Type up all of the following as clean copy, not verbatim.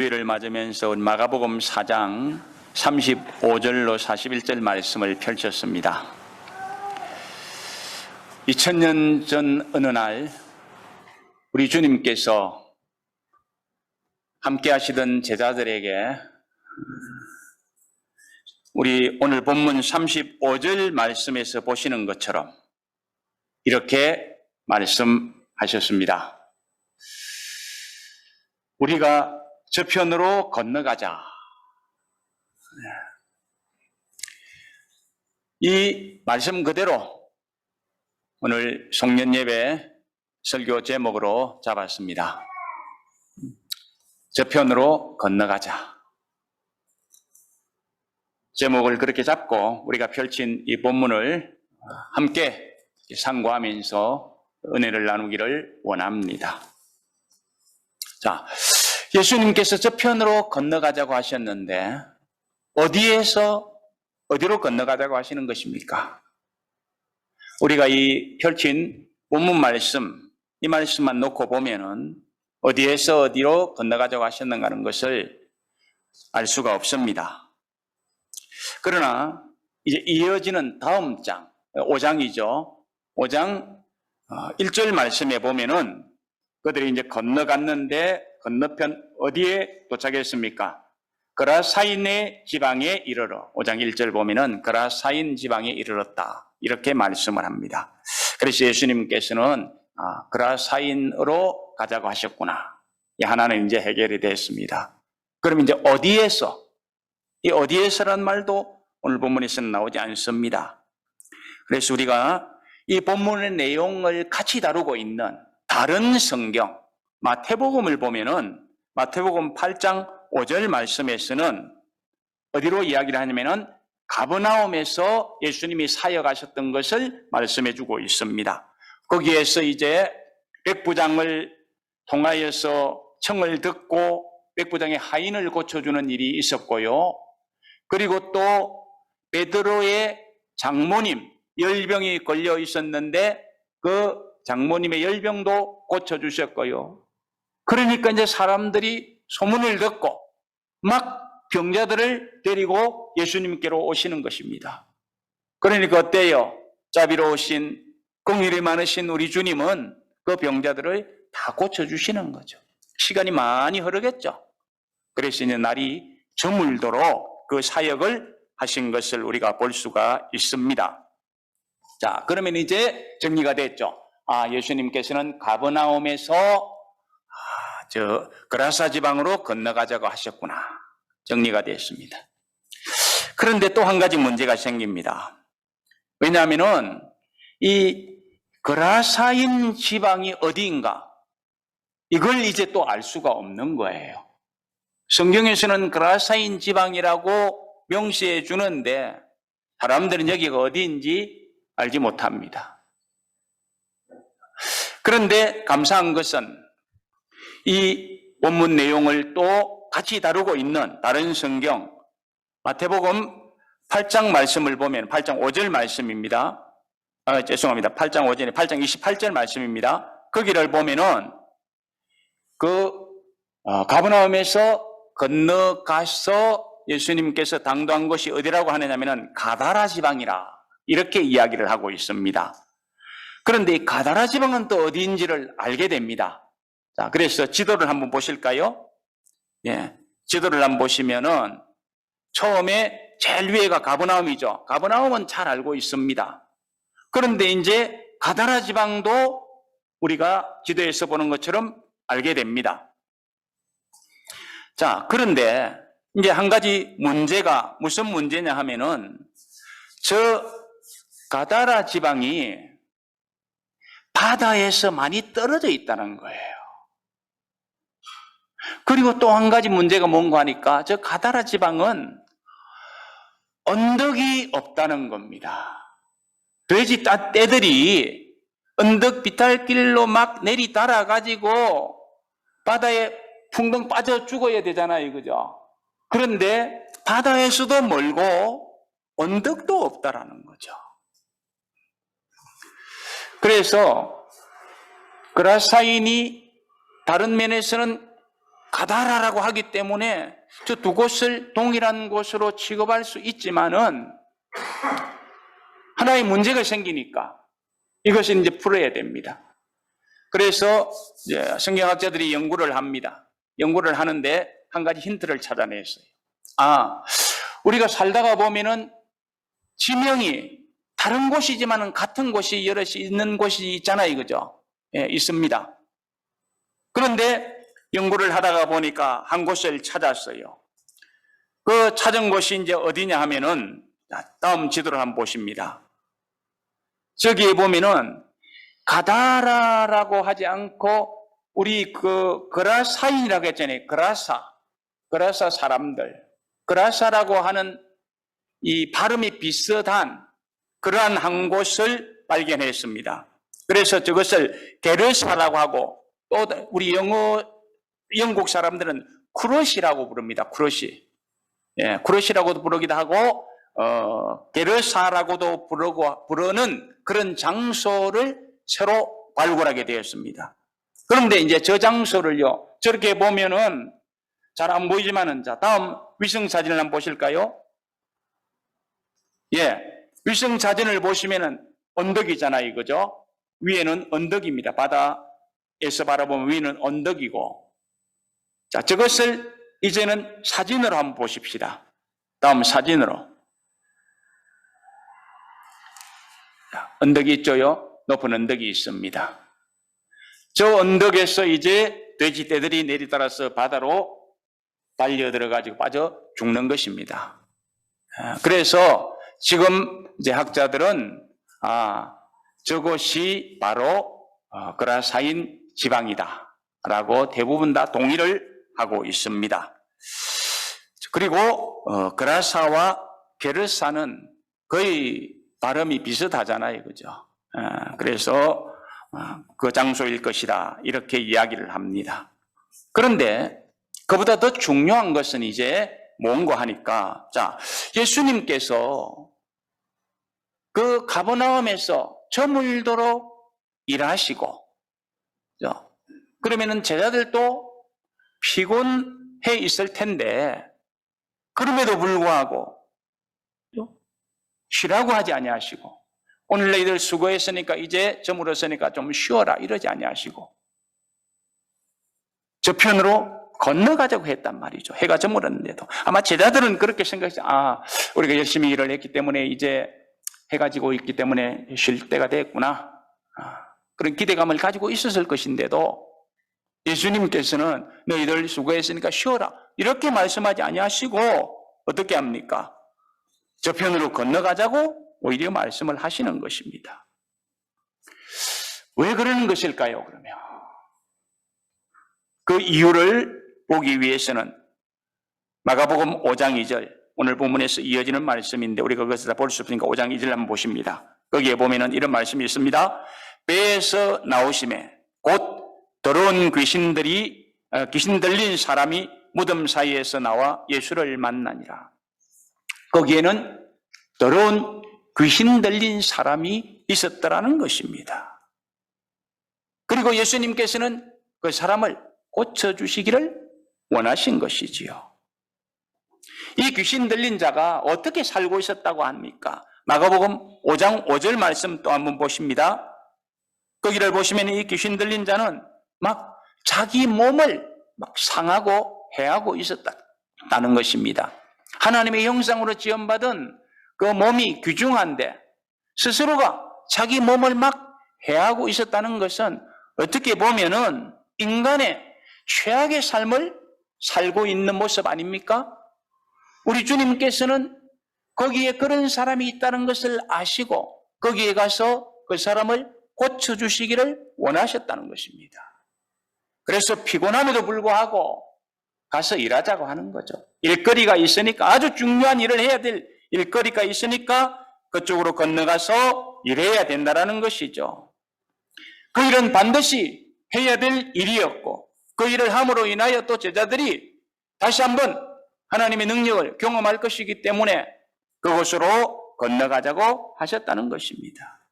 주일을 맞으면서 마가복음 4장 35절로 41절 말씀을 펼쳤습니다. 2000년 전 어느 날 우리 주님께서 함께 하시던 제자들에게 우리 오늘 본문 35절 말씀에서 보시는 것처럼 이렇게 말씀하셨습니다. 우리가 저편으로 건너가자. 이 말씀 그대로 오늘 송년예배 설교 제목으로 잡았습니다. 저편으로 건너가자. 제목을 그렇게 잡고 우리가 펼친 이 본문을 함께 상고하면서 은혜를 나누기를 원합니다. 자, 예수님께서 저편으로 건너가자고 하셨는데 어디로 건너가자고 하시는 것입니까? 우리가 이 펼친 본문 말씀, 이 말씀만 놓고 보면은 어디에서 어디로 건너가자고 하셨는가 하는 것을 알 수가 없습니다. 그러나 이제 이어지는 다음 장, 5장이죠. 5장 1절 말씀에 보면은 그들이 이제 건너갔는데 건너편 어디에 도착했습니까? 그라사인의 지방에 이르러 5장 1절 보면은 그라사인 지방에 이르렀다. 이렇게 말씀을 합니다. 그래서 예수님께서는 그라사인으로 가자고 하셨구나. 이 하나는 이제 해결이 됐습니다. 그럼 이제 어디에서? 이 어디에서라는 말도 오늘 본문에서는 나오지 않습니다. 그래서 우리가 이 본문의 내용을 같이 다루고 있는 다른 성경, 마태복음을 보면은 마태복음 8장 5절 말씀에서는 어디로 이야기를 하냐면은 가버나움에서 예수님이 사역하셨던 것을 말씀해 주고 있습니다. 거기에서 이제 백부장을 통하여서 청을 듣고 백부장의 하인을 고쳐주는 일이 있었고요. 그리고 또 베드로의 장모님 열병이 걸려 있었는데 그 장모님의 열병도 고쳐주셨고요. 그러니까 이제 사람들이 소문을 듣고 막 병자들을 데리고 예수님께로 오시는 것입니다. 그러니까 어때요? 자비로우신 공일이 많으신 우리 주님은 그 병자들을 다 고쳐주시는 거죠. 시간이 많이 흐르겠죠. 그래서 이제 날이 저물도록 그 사역을 하신 것을 우리가 볼 수가 있습니다. 자, 그러면 이제 정리가 됐죠. 예수님께서는 가버나움에서 그라사 지방으로 건너가자고 하셨구나. 정리가 됐습니다. 그런데 또 한 가지 문제가 생깁니다. 왜냐하면은 이 그라사인 지방이 어디인가 이걸 이제 또 알 수가 없는 거예요. 성경에서는 그라사인 지방이라고 명시해 주는데 사람들은 여기가 어디인지 알지 못합니다. 그런데 감사한 것은 이 본문 내용을 또 같이 다루고 있는 다른 성경 마태복음 8장 말씀을 보면 8장 5절 말씀입니다. 죄송합니다. 8장 5절에 8장 28절 말씀입니다. 거기를 보면은 가버나움에서 건너가서 예수님께서 당도한 곳이 어디라고 하느냐면은 가다라 지방이라 이렇게 이야기를 하고 있습니다. 그런데 이 가다라 지방은 또 어디인지를 알게 됩니다. 자, 그래서 지도를 한번 보실까요? 예. 지도를 한번 보시면은 처음에 제일 위에가 가버나움이죠. 가버나움은 잘 알고 있습니다. 그런데 이제 가다라 지방도 우리가 지도에서 보는 것처럼 알게 됩니다. 자, 그런데 이제 한 가지 문제가 무슨 문제냐 하면은 저 가다라 지방이 바다에서 많이 떨어져 있다는 거예요. 그리고 또 한 가지 문제가 뭔가 하니까 저 가다라 지방은 언덕이 없다는 겁니다. 돼지 떼들이 언덕 비탈길로 막 내리 달아가지고 바다에 풍덩 빠져 죽어야 되잖아요. 그죠? 그런데 바다에서도 멀고 언덕도 없다라는 거죠. 그래서 그라사인이 다른 면에서는 가다라라고 하기 때문에 저 두 곳을 동일한 곳으로 취급할 수 있지만은 하나의 문제가 생기니까 이것을 이제 풀어야 됩니다. 그래서 이제 성경학자들이 연구를 합니다. 연구를 하는데 한 가지 힌트를 찾아냈어요. 우리가 살다가 보면은 지명이 다른 곳이지만은 같은 곳이 여럿이 있는 곳이 있잖아요. 그죠? 예, 있습니다. 그런데 연구를 하다가 보니까 한 곳을 찾았어요. 그 찾은 곳이 이제 어디냐 하면은, 다음 지도를 한번 보십니다. 저기에 보면은 가다라라고 하지 않고 우리 그라사인이라고 했잖아요. 그라사 사람들. 그라사라고 하는 이 발음이 비슷한 그러한 한 곳을 발견했습니다. 그래서 저것을 게르사라고 하고 또 우리 영국 사람들은 쿠러시라고 부릅니다. 쿠러시. 예, 쿠러시라고도 부르기도 하고 게르사라고도 부르는 그런 장소를 새로 발굴하게 되었습니다. 그런데 이제 저 장소를요, 저렇게 보면은 잘 안 보이지만은, 자, 다음 위성 사진을 한번 보실까요? 예, 위성 사진을 보시면은 언덕이잖아요, 그죠? 위에는 언덕입니다. 바다에서 바라보면 위는 언덕이고, 자, 저것을 이제는 사진으로 한번 보십시다. 다음 사진으로. 자, 언덕이 있죠요? 높은 언덕이 있습니다. 저 언덕에서 이제 돼지떼들이 내리따라서 바다로 달려들어가지고 빠져 죽는 것입니다. 그래서 지금 이제 학자들은 저것이 바로 그라사인 지방이다 라고 대부분 다 동의를 하고 있습니다. 그리고 그라사와 게르사는 거의 발음이 비슷하잖아요, 그죠? 그래서 그 장소일 것이다 이렇게 이야기를 합니다. 그런데 그보다 더 중요한 것은 이제 뭔가 하니까, 자, 예수님께서 그 가버나움에서 저물도록 일하시고, 그러면은 제자들도 피곤해 있을 텐데, 그럼에도 불구하고 쉬라고 하지 아니하시고, 오늘 너희들 수고했으니까 이제 저물었으니까 좀 쉬어라 이러지 아니하시고, 저편으로 건너가자고 했단 말이죠. 해가 저물었는데도. 아마 제자들은 그렇게 생각했죠. 우리가 열심히 일을 했기 때문에 이제 해가 지고 있기 때문에 쉴 때가 됐구나. 그런 기대감을 가지고 있었을 것인데도 예수님께서는 너희들 수고했으니까 쉬어라 이렇게 말씀하지 아니하시고 어떻게 합니까? 저편으로 건너가자고 오히려 말씀을 하시는 것입니다. 왜 그러는 것일까요, 그러면? 그 이유를 보기 위해서는 마가복음 5장 2절, 오늘 본문에서 이어지는 말씀인데 우리가 그것을 다 볼 수 없으니까 5장 2절 한번 보십니다. 거기에 보면은 이런 말씀이 있습니다. 배에서 나오심에 곧 더러운 귀신 들린 사람이 무덤 사이에서 나와 예수를 만나니라. 거기에는 더러운 귀신 들린 사람이 있었더라는 것입니다. 그리고 예수님께서는 그 사람을 고쳐주시기를 원하신 것이지요. 이 귀신 들린 자가 어떻게 살고 있었다고 합니까? 마가복음 5장 5절 말씀 또 한번 보십니다. 거기를 보시면 이 귀신 들린 자는 막 자기 몸을 막 상하고 해하고 있었다는 것입니다. 하나님의 형상으로 지음받은 그 몸이 귀중한데 스스로가 자기 몸을 막 해하고 있었다는 것은 어떻게 보면은 인간의 최악의 삶을 살고 있는 모습 아닙니까? 우리 주님께서는 거기에 그런 사람이 있다는 것을 아시고 거기에 가서 그 사람을 고쳐주시기를 원하셨다는 것입니다. 그래서 피곤함에도 불구하고 가서 일하자고 하는 거죠. 일거리가 있으니까, 아주 중요한 일을 해야 될 일거리가 있으니까 그쪽으로 건너가서 일해야 된다는 것이죠. 그 일은 반드시 해야 될 일이었고 그 일을 함으로 인하여 또 제자들이 다시 한번 하나님의 능력을 경험할 것이기 때문에 그곳으로 건너가자고 하셨다는 것입니다.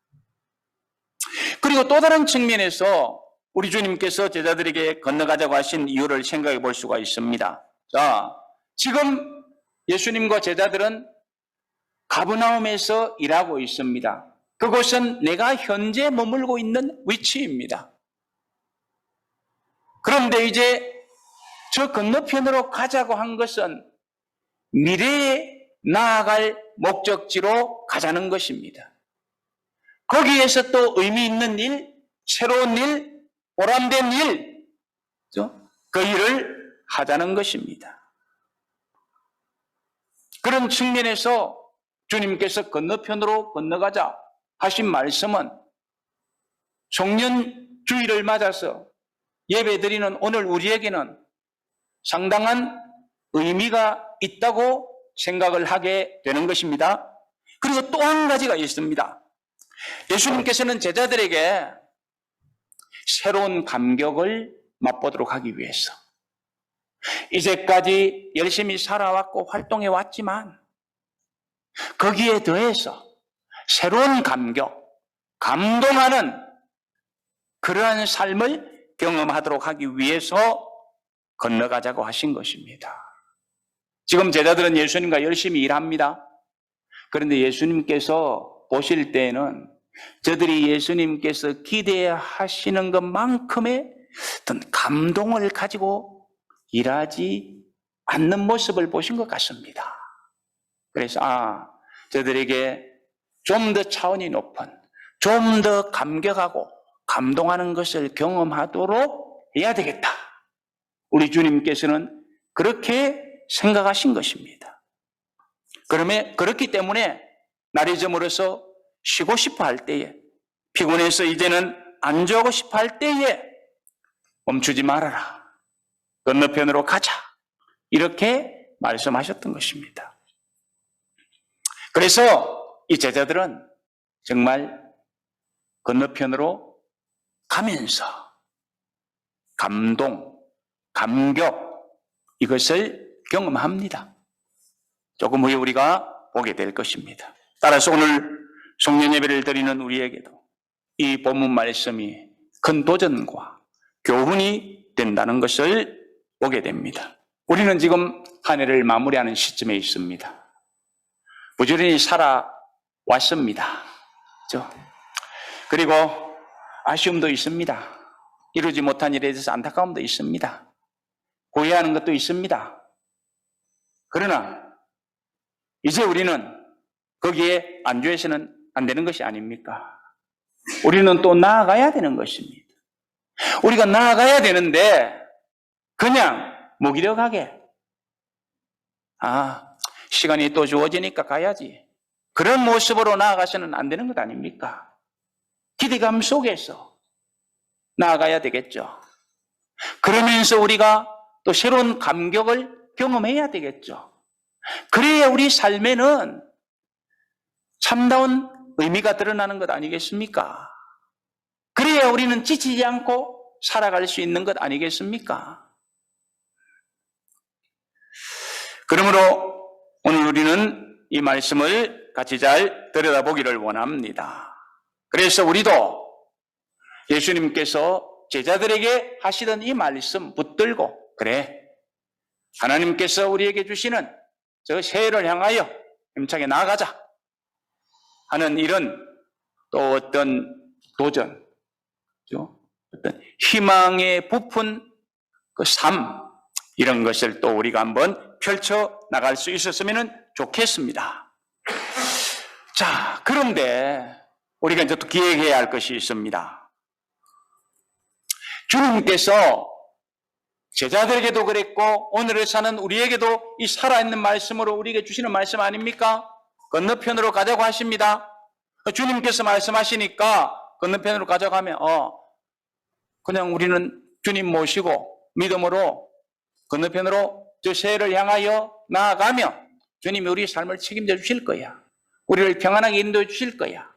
그리고 또 다른 측면에서 우리 주님께서 제자들에게 건너가자고 하신 이유를 생각해 볼 수가 있습니다. 자, 지금 예수님과 제자들은 가버나움에서 일하고 있습니다. 그곳은 내가 현재 머물고 있는 위치입니다. 그런데 이제 저 건너편으로 가자고 한 것은 미래에 나아갈 목적지로 가자는 것입니다. 거기에서 또 의미 있는 일, 새로운 일, 보람된 일, 그 일을 하자는 것입니다. 그런 측면에서 주님께서 건너편으로 건너가자 하신 말씀은 송년주일을 맞아서 예배드리는 오늘 우리에게는 상당한 의미가 있다고 생각을 하게 되는 것입니다. 그리고 또 한 가지가 있습니다. 예수님께서는 제자들에게 새로운 감격을 맛보도록 하기 위해서 이제까지 열심히 살아왔고 활동해 왔지만 거기에 더해서 새로운 감격, 감동하는 그러한 삶을 경험하도록 하기 위해서 건너가자고 하신 것입니다. 지금 제자들은 예수님과 열심히 일합니다. 그런데 예수님께서 보실 때에는 저들이 예수님께서 기대하시는 것만큼의 어떤 감동을 가지고 일하지 않는 모습을 보신 것 같습니다. 그래서 저들에게 좀 더 차원이 높은, 좀 더 감격하고 감동하는 것을 경험하도록 해야 되겠다. 우리 주님께서는 그렇게 생각하신 것입니다. 그렇기 때문에 날이 저물어서 쉬고 싶어 할 때에, 피곤해서 이제는 안주하고 싶어 할 때에 멈추지 말아라. 건너편으로 가자. 이렇게 말씀하셨던 것입니다. 그래서 이 제자들은 정말 건너편으로 가면서 감동, 감격 이것을 경험합니다. 조금 후에 우리가 보게 될 것입니다. 따라서 오늘 송년예배를 드리는 우리에게도 이 본문 말씀이 큰 도전과 교훈이 된다는 것을 보게 됩니다. 우리는 지금 한 해를 마무리하는 시점에 있습니다. 부지런히 살아왔습니다. 그렇죠? 그리고 아쉬움도 있습니다. 이루지 못한 일에 대해서 안타까움도 있습니다. 후회하는 것도 있습니다. 그러나 이제 우리는 거기에 안주해서는 안 되는 것이 아닙니까? 우리는 또 나아가야 되는 것입니다. 우리가 나아가야 되는데 그냥 무기력하게 시간이 또 주어지니까 가야지. 그런 모습으로 나아가서는 안 되는 것 아닙니까? 기대감 속에서 나아가야 되겠죠. 그러면서 우리가 또 새로운 감격을 경험해야 되겠죠. 그래야 우리 삶에는 참다운 의미가 드러나는 것 아니겠습니까? 그래야 우리는 지치지 않고 살아갈 수 있는 것 아니겠습니까? 그러므로 오늘 우리는 이 말씀을 같이 잘 들여다보기를 원합니다. 그래서 우리도 예수님께서 제자들에게 하시던 이 말씀 붙들고 그래, 하나님께서 우리에게 주시는 저 새해를 향하여 힘차게 나아가자 하는 이런 또 어떤 도전, 어떤 희망에 부푼 그 삶, 이런 것을 또 우리가 한번 펼쳐 나갈 수 있었으면 좋겠습니다. 자, 그런데 우리가 이제 또 기억해야 할 것이 있습니다. 주님께서 제자들에게도 그랬고 오늘을 사는 우리에게도 이 살아있는 말씀으로 우리에게 주시는 말씀 아닙니까? 건너편으로 가자고 하십니다. 주님께서 말씀하시니까 건너편으로 가자고 하면 그냥 우리는 주님 모시고 믿음으로 건너편으로 저 새해를 향하여 나아가며 주님이 우리 삶을 책임져 주실 거야. 우리를 평안하게 인도해 주실 거야.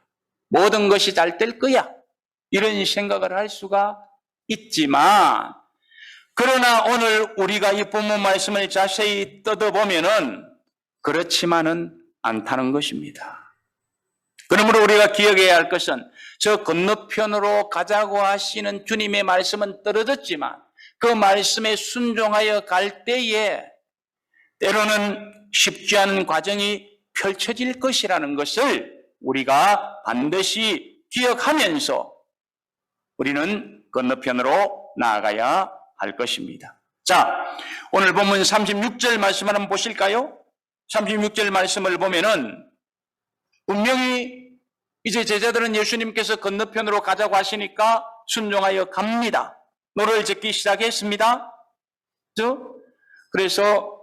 모든 것이 잘 될 거야. 이런 생각을 할 수가 있지만, 그러나 오늘 우리가 이 본문 말씀을 자세히 뜯어보면은 그렇지만은 않다는 것입니다. 그러므로 우리가 기억해야 할 것은 저 건너편으로 가자고 하시는 주님의 말씀은 떨어졌지만 그 말씀에 순종하여 갈 때에 때로는 쉽지 않은 과정이 펼쳐질 것이라는 것을 우리가 반드시 기억하면서 우리는 건너편으로 나아가야 할 것입니다. 자, 오늘 본문 36절 말씀 한번 보실까요? 36절 말씀을 보면은 분명히 이제 제자들은 예수님께서 건너편으로 가자고 하시니까 순종하여 갑니다. 노를 젓기 시작했습니다. 그래서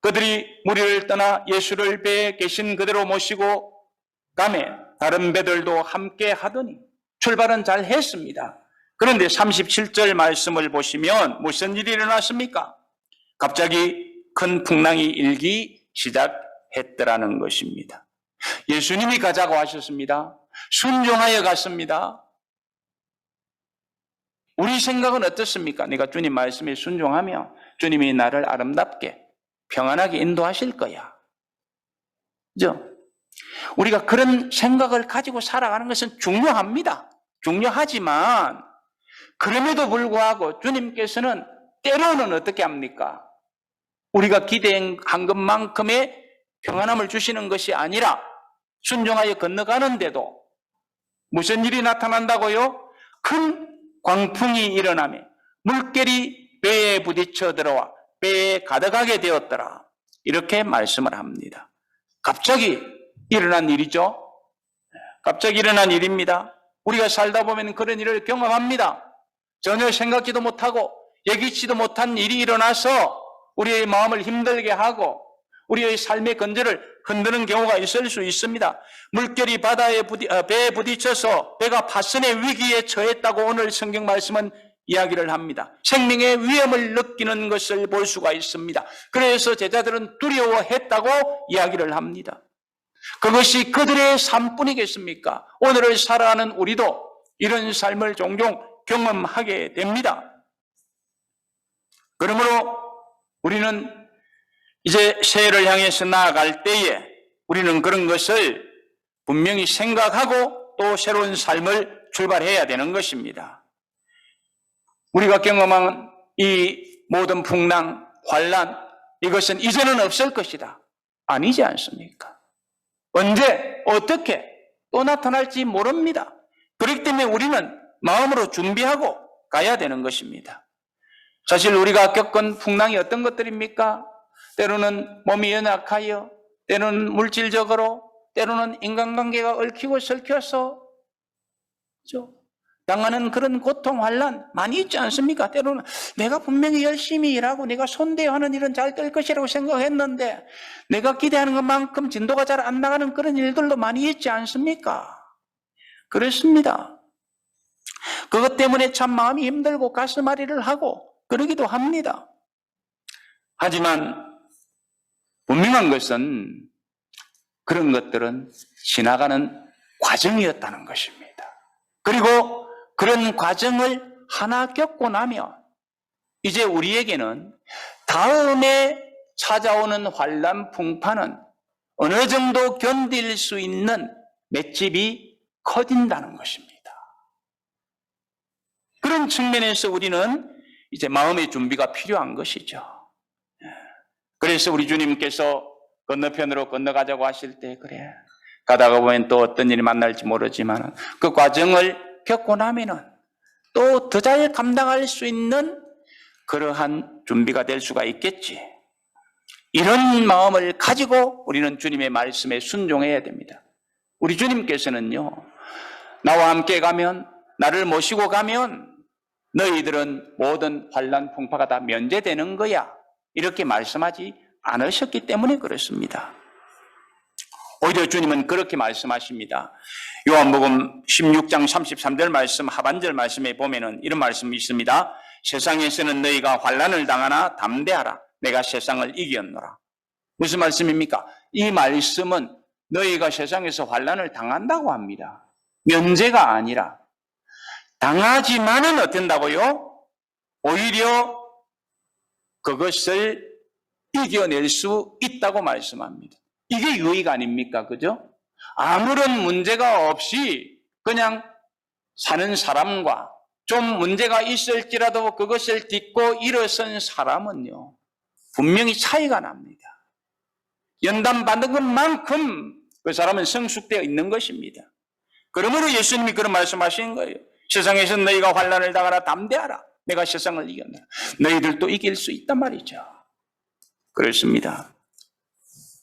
그들이 무리를 떠나 예수를 배에 계신 그대로 모시고 가매 다른 배들도 함께 하더니 출발은 잘 했습니다. 그런데 37절 말씀을 보시면 무슨 일이 일어났습니까? 갑자기 큰 풍랑이 일기 시작했더라는 것입니다. 예수님이 가자고 하셨습니다. 순종하여 갔습니다. 우리 생각은 어떻습니까? 내가 주님 말씀에 순종하며 주님이 나를 아름답게 평안하게 인도하실 거야. 그죠? 우리가 그런 생각을 가지고 살아가는 것은 중요합니다. 중요하지만 그럼에도 불구하고 주님께서는 때로는 어떻게 합니까? 우리가 기대한 것만큼의 평안함을 주시는 것이 아니라 순종하여 건너가는데도 무슨 일이 나타난다고요? 큰 광풍이 일어나며 물결이 배에 부딪혀 들어와 배에 가득하게 되었더라. 이렇게 말씀을 합니다. 갑자기 일어난 일이죠. 갑자기 일어난 일입니다. 우리가 살다 보면 그런 일을 경험합니다. 전혀 생각지도 못하고 예기치도 못한 일이 일어나서 우리의 마음을 힘들게 하고 우리의 삶의 건재를 흔드는 경우가 있을 수 있습니다. 물결이 배에 부딪혀서 배가 파선의 위기에 처했다고 오늘 성경 말씀은 이야기를 합니다. 생명의 위험을 느끼는 것을 볼 수가 있습니다. 그래서 제자들은 두려워했다고 이야기를 합니다. 그것이 그들의 삶뿐이겠습니까? 오늘을 살아가는 우리도 이런 삶을 종종 경험하게 됩니다. 그러므로 우리는 이제 새해를 향해서 나아갈 때에 우리는 그런 것을 분명히 생각하고 또 새로운 삶을 출발해야 되는 것입니다. 우리가 경험한 이 모든 풍랑, 환난, 이것은 이제는 없을 것이다. 아니지 않습니까? 언제, 어떻게 또 나타날지 모릅니다. 그렇기 때문에 우리는 마음으로 준비하고 가야 되는 것입니다. 사실 우리가 겪은 풍랑이 어떤 것들입니까? 때로는 몸이 연약하여, 때로는 물질적으로, 때로는 인간관계가 얽히고 설켜서 당하는 그런 고통, 환난 많이 있지 않습니까? 때로는 내가 분명히 열심히 일하고 내가 손대하는 일은 잘 될 것이라고 생각했는데 내가 기대하는 것만큼 진도가 잘 안 나가는 그런 일들도 많이 있지 않습니까? 그렇습니다. 그것 때문에 참 마음이 힘들고 가슴앓이를 하고 그러기도 합니다. 하지만 분명한 것은 그런 것들은 지나가는 과정이었다는 것입니다. 그리고 그런 과정을 하나 겪고 나면 이제 우리에게는 다음에 찾아오는 환난 풍파는 어느 정도 견딜 수 있는 맷집이 커진다는 것입니다. 그런 측면에서 우리는 이제 마음의 준비가 필요한 것이죠. 그래서 우리 주님께서 건너편으로 건너가자고 하실 때 그래 가다가 보면 또 어떤 일이 만날지 모르지만 그 과정을 겪고 나면은 또 더 잘 감당할 수 있는 그러한 준비가 될 수가 있겠지. 이런 마음을 가지고 우리는 주님의 말씀에 순종해야 됩니다. 우리 주님께서는요, 나와 함께 가면, 나를 모시고 가면 너희들은 모든 환난 풍파가 다 면제되는 거야. 이렇게 말씀하지 않으셨기 때문에 그렇습니다. 오히려 주님은 그렇게 말씀하십니다. 요한복음 16장 33절 말씀 하반절 말씀에 보면은 이런 말씀이 있습니다. 세상에서는 너희가 환난을 당하나 담대하라. 내가 세상을 이겼노라. 무슨 말씀입니까? 이 말씀은 너희가 세상에서 환난을 당한다고 합니다. 면제가 아니라 당하지만은 어떤다고요? 오히려 그것을 이겨낼 수 있다고 말씀합니다. 이게 유익 아닙니까? 그죠? 아무런 문제가 없이 그냥 사는 사람과 좀 문제가 있을지라도 그것을 딛고 일어선 사람은요, 분명히 차이가 납니다. 연단 받은 것만큼 그 사람은 성숙되어 있는 것입니다. 그러므로 예수님이 그런 말씀하시는 거예요. 세상에서 너희가 환난을 당하라 담대하라. 내가 세상을 이겼노라. 너희들도 이길 수 있단 말이죠. 그렇습니다.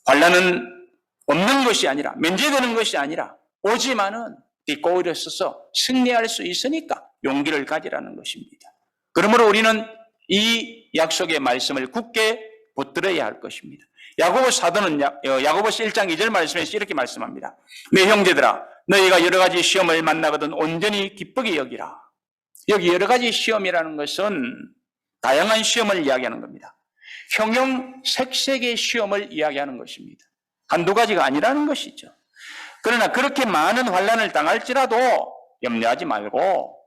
환난은 없는 것이 아니라, 면제되는 것이 아니라 오지만은 딛고 일어서서 승리할 수 있으니까 용기를 가지라는 것입니다. 그러므로 우리는 이 약속의 말씀을 굳게 붙들어야 할 것입니다. 야고보 사도는 야고보서 1장 2절 말씀에서 이렇게 말씀합니다. 내 형제들아, 너희가 여러 가지 시험을 만나거든 온전히 기쁘게 여기라. 여기 여러 가지 시험이라는 것은 다양한 시험을 이야기하는 겁니다. 형형색색의 시험을 이야기하는 것입니다. 한두 가지가 아니라는 것이죠. 그러나 그렇게 많은 환난을 당할지라도 염려하지 말고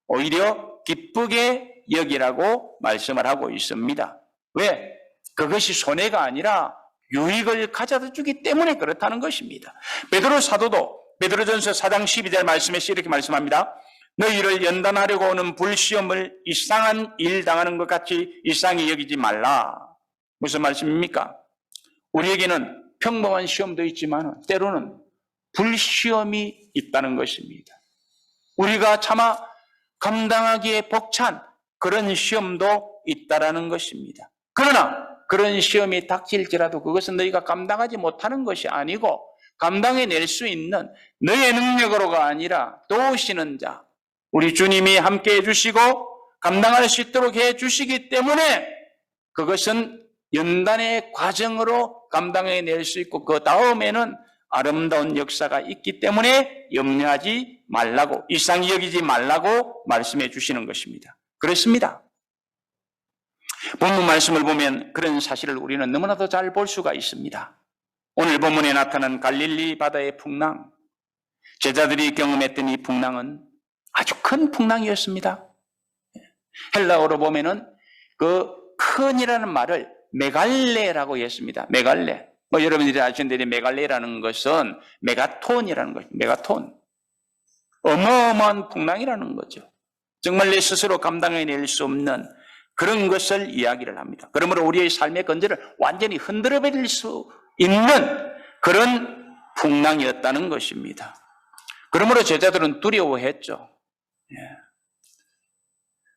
오히려 기쁘게 여기라고 말씀을 하고 있습니다. 왜? 그것이 손해가 아니라 유익을 가져다 주기 때문에 그렇다는 것입니다. 베드로 사도도 베드로전서 4장 12절 말씀에서 이렇게 말씀합니다. 너희를 연단하려고 오는 불시험을 이상한 일 당하는 것 같이 이상히 여기지 말라. 무슨 말씀입니까? 우리에게는 평범한 시험도 있지만 때로는 불시험이 있다는 것입니다. 우리가 차마 감당하기에 벅찬 그런 시험도 있다라는 것입니다. 그러나 그런 시험이 닥칠지라도 그것은 너희가 감당하지 못하는 것이 아니고 감당해낼 수 있는 너의 능력으로가 아니라 도우시는 자, 우리 주님이 함께 해주시고 감당할 수 있도록 해주시기 때문에 그것은 연단의 과정으로 감당해낼 수 있고 그 다음에는 아름다운 역사가 있기 때문에 염려하지 말라고, 이상히 여기지 말라고 말씀해 주시는 것입니다. 그렇습니다. 본문 말씀을 보면 그런 사실을 우리는 너무나도 잘 볼 수가 있습니다. 오늘 본문에 나타난 갈릴리 바다의 풍랑, 제자들이 경험했던 이 풍랑은 아주 큰 풍랑이었습니다. 헬라어로 보면은 그 큰이라는 말을 메갈레라고 했습니다. 메갈레. 여러분들이 아시는 대로 메갈레라는 것은 메가톤이라는 거죠. 메가톤. 어마어마한 풍랑이라는 거죠. 정말 내 스스로 감당해낼 수 없는 그런 것을 이야기를 합니다. 그러므로 우리의 삶의 건재를 완전히 흔들어버릴 수 있는 그런 풍랑이었다는 것입니다. 그러므로 제자들은 두려워했죠.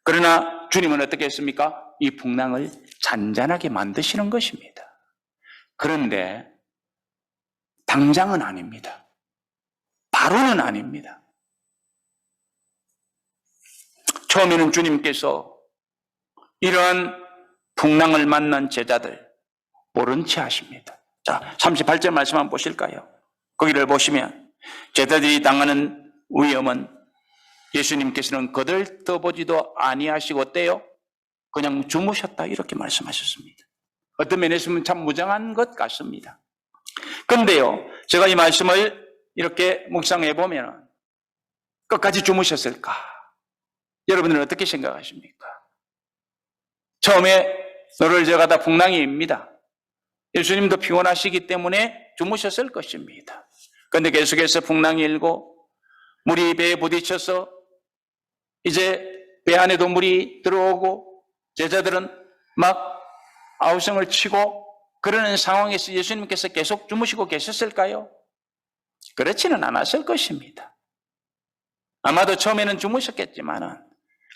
그러나 주님은 어떻게 했습니까? 이 풍랑을 잔잔하게 만드시는 것입니다. 그런데 당장은 아닙니다. 바로는 아닙니다. 처음에는 주님께서 이러한 풍랑을 만난 제자들 모른 채 하십니다. 자, 38절 말씀 한번 보실까요? 거기를 보시면 제자들이 당하는 위험은 예수님께서는 거들떠보지도 아니하시고 어때요? 그냥 주무셨다 이렇게 말씀하셨습니다. 어떤 면에서는 참 무정한 것 같습니다. 그런데요, 제가 이 말씀을 이렇게 묵상해 보면 끝까지 주무셨을까? 여러분들은 어떻게 생각하십니까? 처음에 너를 제가다 풍랑이입니다. 예수님도 피곤하시기 때문에 주무셨을 것입니다. 그런데 계속해서 풍랑이 일고 물이 배에 부딪혀서 이제 배 안에도 물이 들어오고 제자들은 막 아우성을 치고 그러는 상황에서 예수님께서 계속 주무시고 계셨을까요? 그렇지는 않았을 것입니다. 아마도 처음에는 주무셨겠지만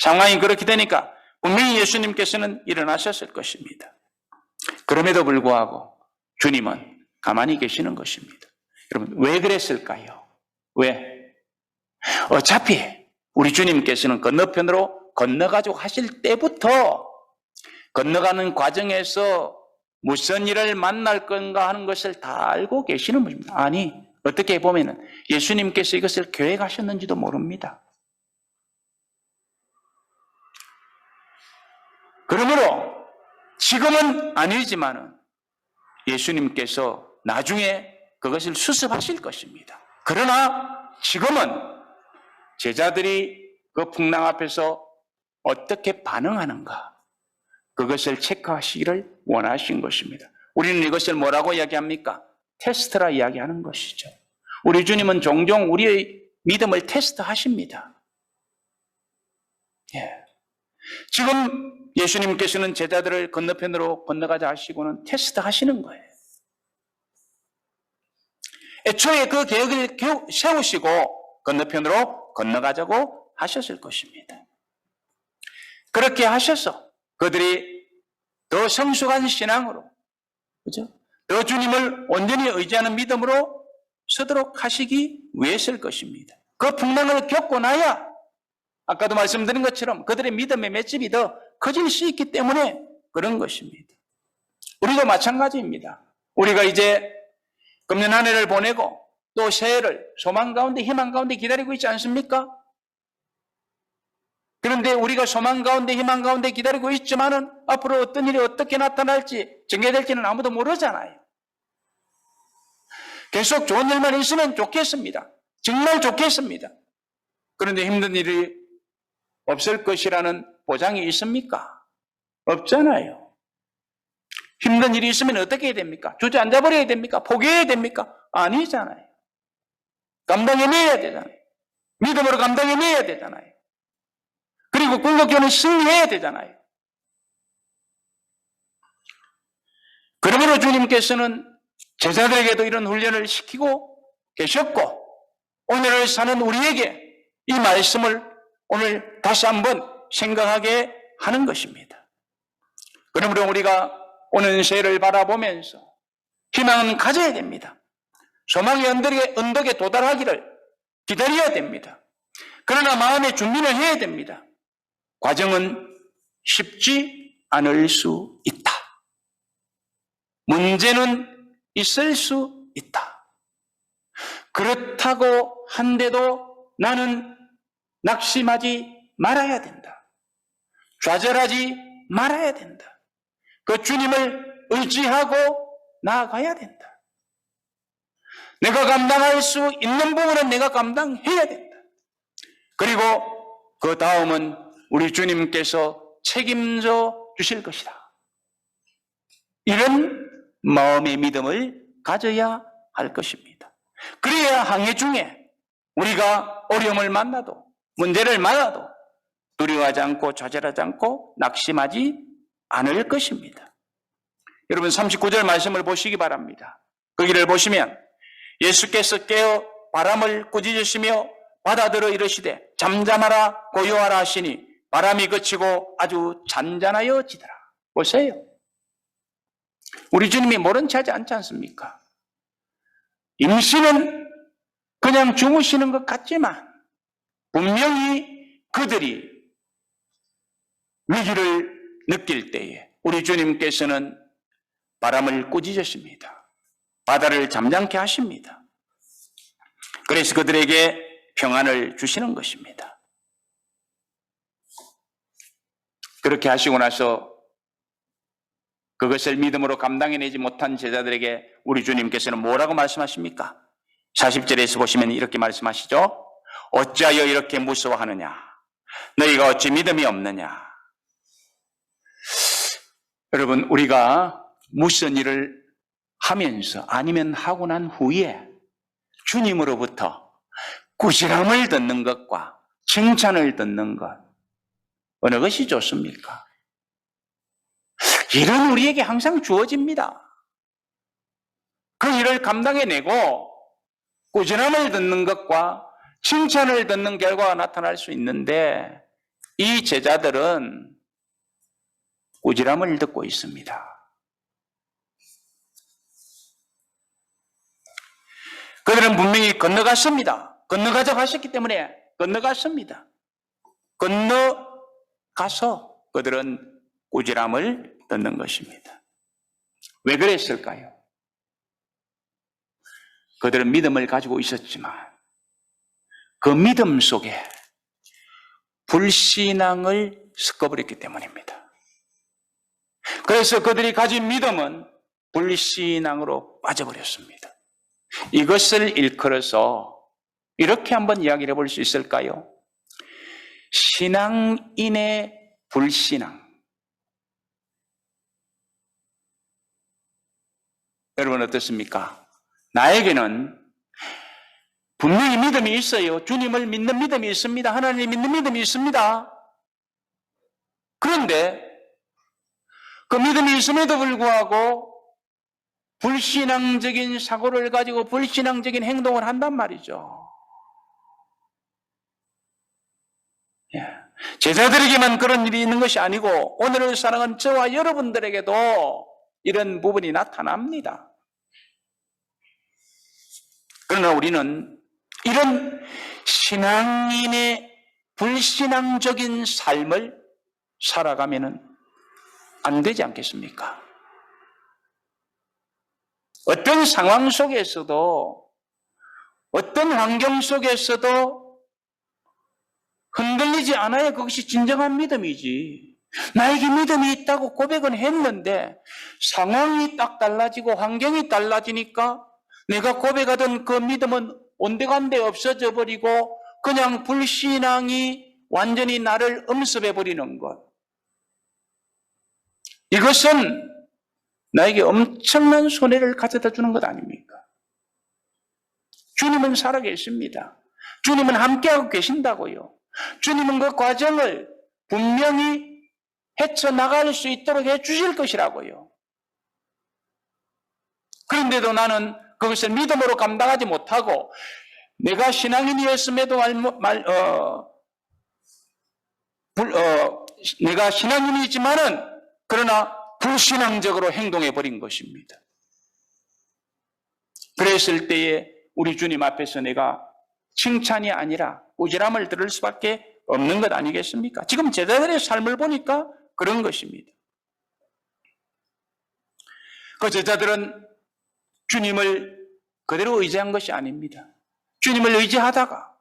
상황이 그렇게 되니까 분명히 예수님께서는 일어나셨을 것입니다. 그럼에도 불구하고 주님은 가만히 계시는 것입니다. 여러분, 왜 그랬을까요? 왜? 어차피 우리 주님께서는 건너편으로 건너가지고 하실 때부터 건너가는 과정에서 무슨 일을 만날 건가 하는 것을 다 알고 계시는 분입니다. 아니, 어떻게 보면 예수님께서 이것을 계획하셨는지도 모릅니다. 그러므로 지금은 아니지만 예수님께서 나중에 그것을 수습하실 것입니다. 그러나 지금은 제자들이 그 풍랑 앞에서 어떻게 반응하는가 그것을 체크하시기를 원하신 것입니다. 우리는 이것을 뭐라고 이야기합니까? 테스트라 이야기하는 것이죠. 우리 주님은 종종 우리의 믿음을 테스트하십니다. 예. 지금 예수님께서는 제자들을 건너편으로 건너가자 하시고는 테스트하시는 거예요. 애초에 그 계획을 세우시고 건너편으로 건너가자고 하셨을 것입니다. 그렇게 하셔서 그들이 더 성숙한 신앙으로, 그죠? 더 주님을 온전히 의지하는 믿음으로 서도록 하시기 위해서일 것입니다. 그 풍랑을 겪고 나야 아까도 말씀드린 것처럼 그들의 믿음의 맷집이 더 커질 수 있기 때문에 그런 것입니다. 우리도 마찬가지입니다. 우리가 이제 금년 한 해를 보내고 또 새해를 소망 가운데 희망 가운데 기다리고 있지 않습니까? 그런데 우리가 소망 가운데 희망 가운데 기다리고 있지만은 앞으로 어떤 일이 어떻게 나타날지 전개될지는 아무도 모르잖아요. 계속 좋은 일만 있으면 좋겠습니다. 정말 좋겠습니다. 그런데 힘든 일이 없을 것이라는 보장이 있습니까? 없잖아요. 힘든 일이 있으면 어떻게 해야 됩니까? 주저앉아 버려야 됩니까? 포기해야 됩니까? 아니잖아요. 감당해내야 되잖아요. 믿음으로 감당해내야 되잖아요. 그리고 궁극적으로 승리해야 되잖아요. 그러므로 주님께서는 제자들에게도 이런 훈련을 시키고 계셨고 오늘을 사는 우리에게 이 말씀을 오늘 다시 한번 생각하게 하는 것입니다. 그러므로 우리가 오는 새해를 바라보면서 희망은 가져야 됩니다. 소망의 언덕에 도달하기를 기다려야 됩니다. 그러나 마음의 준비는 해야 됩니다. 과정은 쉽지 않을 수 있다. 문제는 있을 수 있다. 그렇다고 한데도 나는 낙심하지 말아야 된다. 좌절하지 말아야 된다. 그 주님을 의지하고 나아가야 된다. 내가 감당할 수 있는 부분은 내가 감당해야 된다. 그리고 그 다음은 우리 주님께서 책임져 주실 것이다. 이런 마음의 믿음을 가져야 할 것입니다. 그래야 항해 중에 우리가 어려움을 만나도 문제를 만나도 두려워하지 않고 좌절하지 않고 낙심하지 않을 것입니다. 여러분 39절 말씀을 보시기 바랍니다. 거기를 보시면 예수께서 깨어 바람을 꾸짖으시며 바다들어 이르시되 잠잠하라 고요하라 하시니 바람이 그치고 아주 잔잔하여지더라. 보세요. 우리 주님이 모른 체 하지 않지 않습니까? 임시는 그냥 주무시는 것 같지만 분명히 그들이 위기를 느낄 때에 우리 주님께서는 바람을 꾸짖으십니다. 바다를 잠잠케 하십니다. 그래서 그들에게 평안을 주시는 것입니다. 그렇게 하시고 나서 그것을 믿음으로 감당해내지 못한 제자들에게 우리 주님께서는 뭐라고 말씀하십니까? 40절에서 보시면 이렇게 말씀하시죠. 어찌하여 이렇게 무서워하느냐? 너희가 어찌 믿음이 없느냐? 여러분, 우리가 무슨 일을 하면서 아니면 하고 난 후에 주님으로부터 꾸지람을 듣는 것과 칭찬을 듣는 것, 어느 것이 좋습니까? 일은 우리에게 항상 주어집니다. 그 일을 감당해내고 꾸지람을 듣는 것과 칭찬을 듣는 결과가 나타날 수 있는데 이 제자들은 꾸지람을 듣고 있습니다. 그들은 분명히 건너갔습니다. 건너가자고 하셨기 때문에 건너갔습니다. 건너가서 그들은 꾸지람을 듣는 것입니다. 왜 그랬을까요? 그들은 믿음을 가지고 있었지만 그 믿음 속에 불신앙을 섞어버렸기 때문입니다. 그래서 그들이 가진 믿음은 불신앙으로 빠져버렸습니다. 이것을 일컬어서 이렇게 한번 이야기를 해볼 수 있을까요? 신앙인의 불신앙. 여러분 어떻습니까? 나에게는 분명히 믿음이 있어요. 주님을 믿는 믿음이 있습니다. 하나님을 믿는 믿음이 있습니다. 그런데 그 믿음이 있음에도 불구하고 불신앙적인 사고를 가지고 불신앙적인 행동을 한단 말이죠. 제자들에게만 그런 일이 있는 것이 아니고 오늘을 살아가는 저와 여러분들에게도 이런 부분이 나타납니다. 그러나 우리는 이런 신앙인의 불신앙적인 삶을 살아가면 안 되지 않겠습니까? 어떤 상황 속에서도 어떤 환경 속에서도 흔들리지 않아야 그것이 진정한 믿음이지. 나에게 믿음이 있다고 고백은 했는데 상황이 딱 달라지고 환경이 달라지니까 내가 고백하던 그 믿음은 온데간데 없어져 버리고 그냥 불신앙이 완전히 나를 엄습해 버리는 것. 이것은 나에게 엄청난 손해를 가져다 주는 것 아닙니까? 주님은 살아계십니다. 주님은 함께하고 계신다고요. 주님은 그 과정을 분명히 헤쳐나갈 수 있도록 해주실 것이라고요. 그런데도 나는 그것을 믿음으로 감당하지 못하고 내가 신앙인이었음에도 내가 신앙인이지만은 그러나 불신앙적으로 행동해 버린 것입니다. 그랬을 때에 우리 주님 앞에서 내가 칭찬이 아니라 꾸지람을 들을 수밖에 없는 것 아니겠습니까? 지금 제자들의 삶을 보니까 그런 것입니다. 그 제자들은 주님을 그대로 의지한 것이 아닙니다. 주님을 의지하다가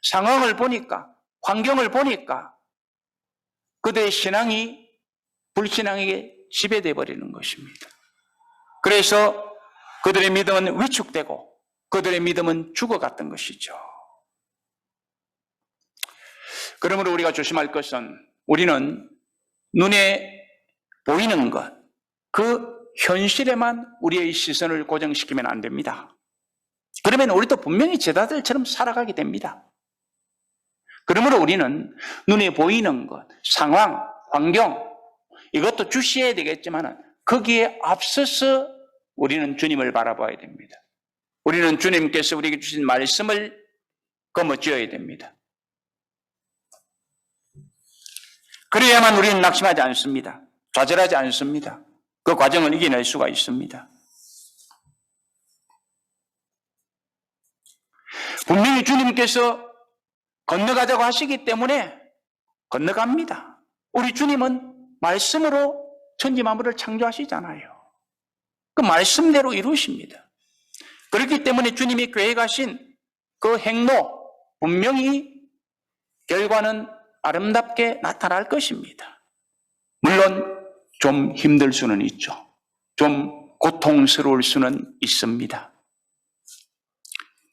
상황을 보니까, 환경을 보니까 그들의 신앙이 불신앙에게 지배되어 버리는 것입니다. 그래서 그들의 믿음은 위축되고 그들의 믿음은 죽어갔던 것이죠. 그러므로 우리가 조심할 것은 우리는 눈에 보이는 것, 그 현실에만 우리의 시선을 고정시키면 안 됩니다. 그러면 우리도 분명히 제자들처럼 살아가게 됩니다. 그러므로 우리는 눈에 보이는 것, 상황, 환경 이것도 주시해야 되겠지만 거기에 앞서서 우리는 주님을 바라봐야 됩니다. 우리는 주님께서 우리에게 주신 말씀을 거머쥐어야 됩니다. 그래야만 우리는 낙심하지 않습니다. 좌절하지 않습니다. 그 과정을 이겨낼 수가 있습니다. 분명히 주님께서 건너가자고 하시기 때문에 건너갑니다. 우리 주님은 말씀으로 천지만물을 창조하시잖아요. 그 말씀대로 이루십니다. 그렇기 때문에 주님이 계획하신 그 행로 분명히 결과는 아름답게 나타날 것입니다. 물론 좀 힘들 수는 있죠. 좀 고통스러울 수는 있습니다.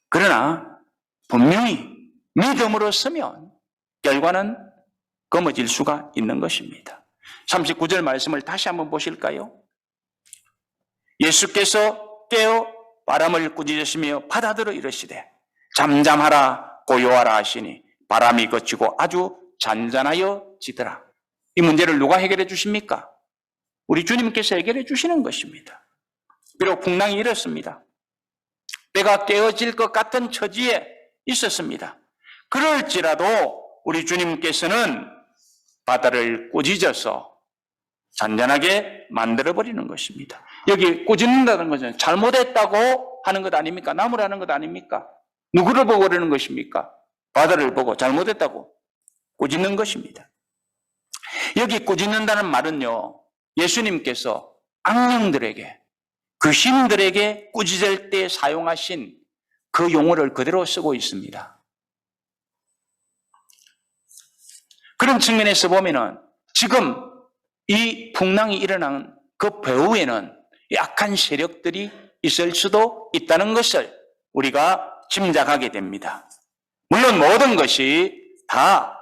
그러나 분명히 믿음으로 서면 결과는 거머쥘 수가 있는 것입니다. 39절 말씀을 다시 한번 보실까요? 예수께서 깨어 바람을 꾸짖으시며 바다들어 이르시되 잠잠하라 고요하라 하시니 바람이 그치고 아주 잔잔하여 지더라. 이 문제를 누가 해결해 주십니까? 우리 주님께서 해결해 주시는 것입니다. 비록 풍랑이 일었습니다. 때가 깨어질 것 같은 처지에 있었습니다. 그럴지라도 우리 주님께서는 바다를 꾸짖어서 잔잔하게 만들어버리는 것입니다. 여기 꾸짖는다는 것은 잘못했다고 하는 것 아닙니까? 나무라는 것 아닙니까? 누구를 보고 그러는 것입니까? 바다를 보고 잘못했다고 꾸짖는 것입니다. 여기 꾸짖는다는 말은요, 예수님께서 악령들에게, 귀신들에게 꾸짖을 때 사용하신 그 용어를 그대로 쓰고 있습니다. 그런 측면에서 보면은 지금 이 풍랑이 일어난 그 배후에는 약한 세력들이 있을 수도 있다는 것을 우리가 짐작하게 됩니다. 물론 모든 것이 다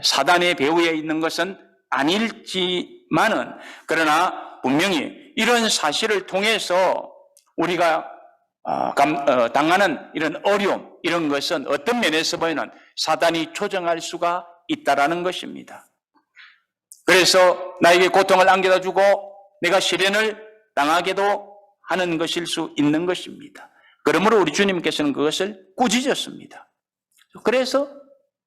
사단의 배후에 있는 것은 아닐지만은 그러나 분명히 이런 사실을 통해서 우리가 당하는 이런 어려움, 이런 것은 어떤 면에서 보면 사단이 조정할 수가 있다라는 것입니다. 그래서 나에게 고통을 안겨다 주고 내가 시련을 당하게도 하는 것일 수 있는 것입니다. 그러므로 우리 주님께서는 그것을 꾸짖었습니다. 그래서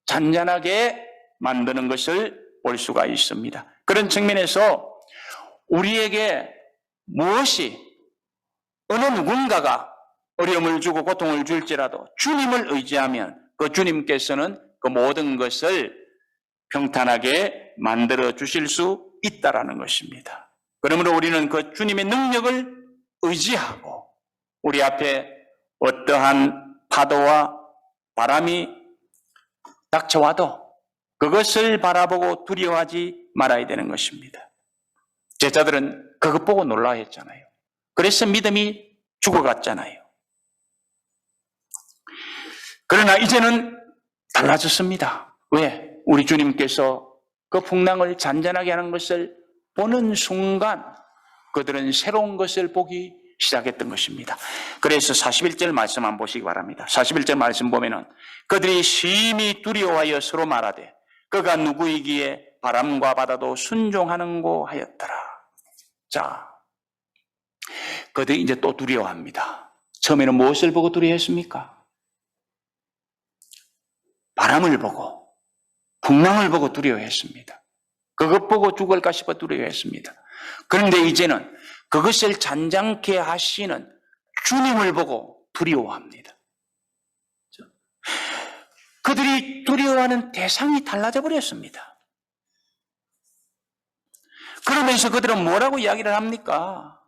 잔잔하게 만드는 것을 볼 수가 있습니다. 그런 측면에서 우리에게 무엇이 어느 누군가가 어려움을 주고 고통을 줄지라도 주님을 의지하면 그 주님께서는 그 모든 것을 평탄하게 만들어 주실 수 있다라는 것입니다. 그러므로 우리는 그 주님의 능력을 의지하고 우리 앞에 어떠한 파도와 바람이 닥쳐와도 그것을 바라보고 두려워하지 말아야 되는 것입니다. 제자들은 그것 보고 놀라했잖아요. 그래서 믿음이 죽어갔잖아요. 그러나 이제는 달라졌습니다. 왜? 우리 주님께서 그 풍랑을 잔잔하게 하는 것을 보는 순간 그들은 새로운 것을 보기 시작했던 것입니다. 그래서 41절 말씀 한번 보시기 바랍니다. 41절 말씀 보면은 그들이 심히 두려워하여 서로 말하되 그가 누구이기에 바람과 바다도 순종하는고 하였더라. 자, 그들이 이제 또 두려워합니다. 처음에는 무엇을 보고 두려워했습니까? 바람을 보고 풍랑을 보고 두려워했습니다. 그것 보고 죽을까 싶어 두려워했습니다. 그런데 이제는 그것을 잔잔케 하시는 주님을 보고 두려워합니다. 그들이 두려워하는 대상이 달라져 버렸습니다. 그러면서 그들은 뭐라고 이야기를 합니까?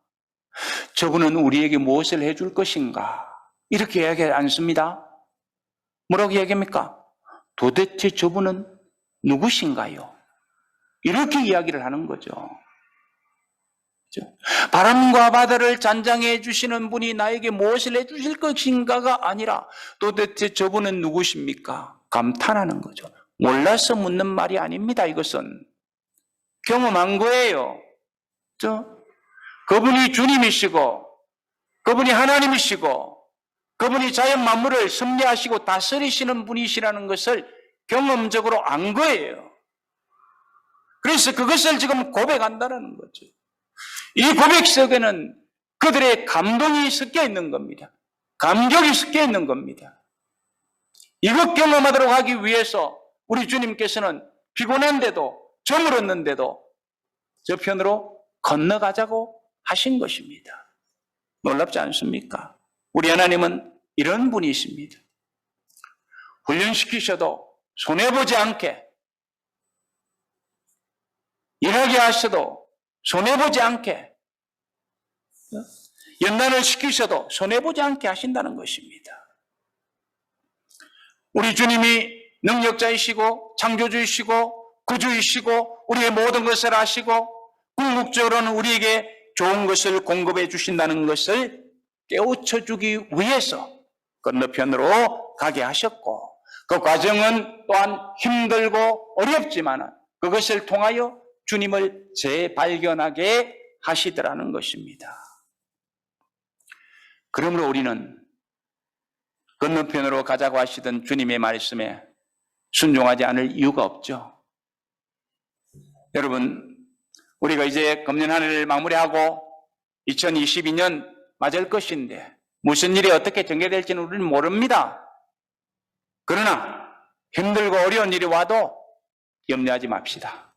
저분은 우리에게 무엇을 해줄 것인가? 이렇게 이야기하지 않습니다. 뭐라고 이야기합니까? 도대체 저분은 누구신가요? 이렇게 이야기를 하는 거죠. 바람과 바다를 잔잔해 주시는 분이 나에게 무엇을 해주실 것인가가 아니라 도대체 저분은 누구십니까? 감탄하는 거죠. 몰라서 묻는 말이 아닙니다. 이것은 경험한 거예요. 그분이 주님이시고 그분이 하나님이시고 그분이 자연 만물을 섭리하시고 다스리시는 분이시라는 것을 경험적으로 안 거예요. 그래서 그것을 지금 고백한다는 거죠. 이 고백 속에는 그들의 감동이 섞여 있는 겁니다. 감격이 섞여 있는 겁니다. 이것 경험하도록 하기 위해서 우리 주님께서는 피곤한데도 저물었는데도 저편으로 건너가자고 하신 것입니다. 놀랍지 않습니까? 우리 하나님은 이런 분이십니다. 훈련시키셔도 손해보지 않게, 일하게 하셔도 손해보지 않게, 연단을 시키셔도 손해보지 않게 하신다는 것입니다. 우리 주님이 능력자이시고 창조주이시고 구주이시고 우리의 모든 것을 아시고 궁극적으로는 우리에게 좋은 것을 공급해 주신다는 것을 깨우쳐 주기 위해서 건너편으로 가게 하셨고 그 과정은 또한 힘들고 어렵지만 그것을 통하여 주님을 재발견하게 하시더라는 것입니다. 그러므로 우리는 건너편으로 가자고 하시던 주님의 말씀에 순종하지 않을 이유가 없죠. 여러분, 우리가 이제 금년 한 해를 마무리하고 2022년 맞을 것인데 무슨 일이 어떻게 전개될지는 우리는 모릅니다. 그러나 힘들고 어려운 일이 와도 염려하지 맙시다.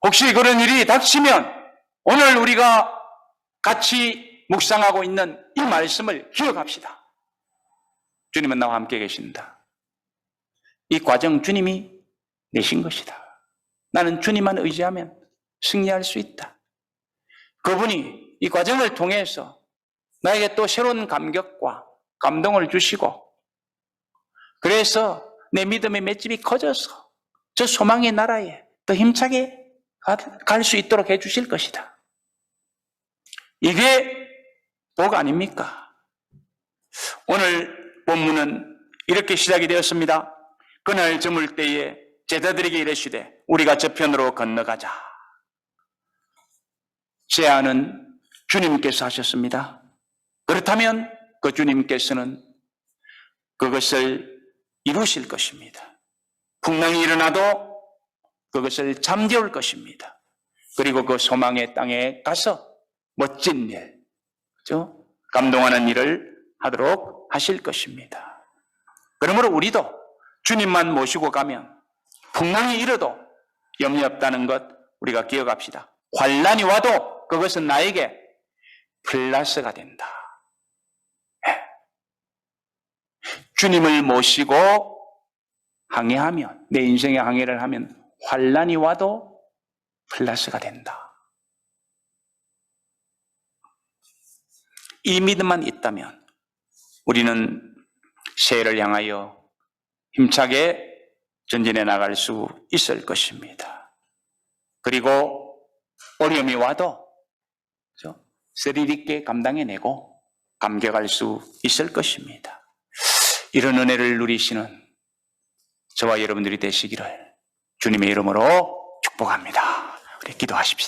혹시 그런 일이 닥치면 오늘 우리가 같이 묵상하고 있는 이 말씀을 기억합시다. 주님은 나와 함께 계신다. 이 과정 주님이 내신 것이다. 나는 주님만 의지하면 승리할 수 있다. 그분이 이 과정을 통해서 나에게 또 새로운 감격과 감동을 주시고 그래서 내 믿음의 맷집이 커져서 저 소망의 나라에 더 힘차게 갈 수 있도록 해주실 것이다. 이게 복 아닙니까? 오늘 본문은 이렇게 시작이 되었습니다. 그날 저물 때에 제자들에게 이르시되 우리가 저편으로 건너가자. 제안은 주님께서 하셨습니다. 그렇다면 그 주님께서는 그것을 이루실 것입니다. 풍랑이 일어나도 그것을 잠재울 것입니다. 그리고 그 소망의 땅에 가서 멋진 일, 그죠? 감동하는 일을 하도록 하실 것입니다. 그러므로 우리도 주님만 모시고 가면 풍랑이 일어도 염려 없다는 것 우리가 기억합시다. 환난이 와도 그것은 나에게 플러스가 된다. 주님을 모시고 항해하면, 내 인생의 항해를 하면 환난이 와도 플러스가 된다. 이 믿음만 있다면 우리는 새해를 향하여 힘차게 전진해 나갈 수 있을 것입니다. 그리고 어려움이 와도 스릴 있게 감당해내고 감격할 수 있을 것입니다. 이런 은혜를 누리시는 저와 여러분들이 되시기를 주님의 이름으로 축복합니다. 우리 기도하십시다.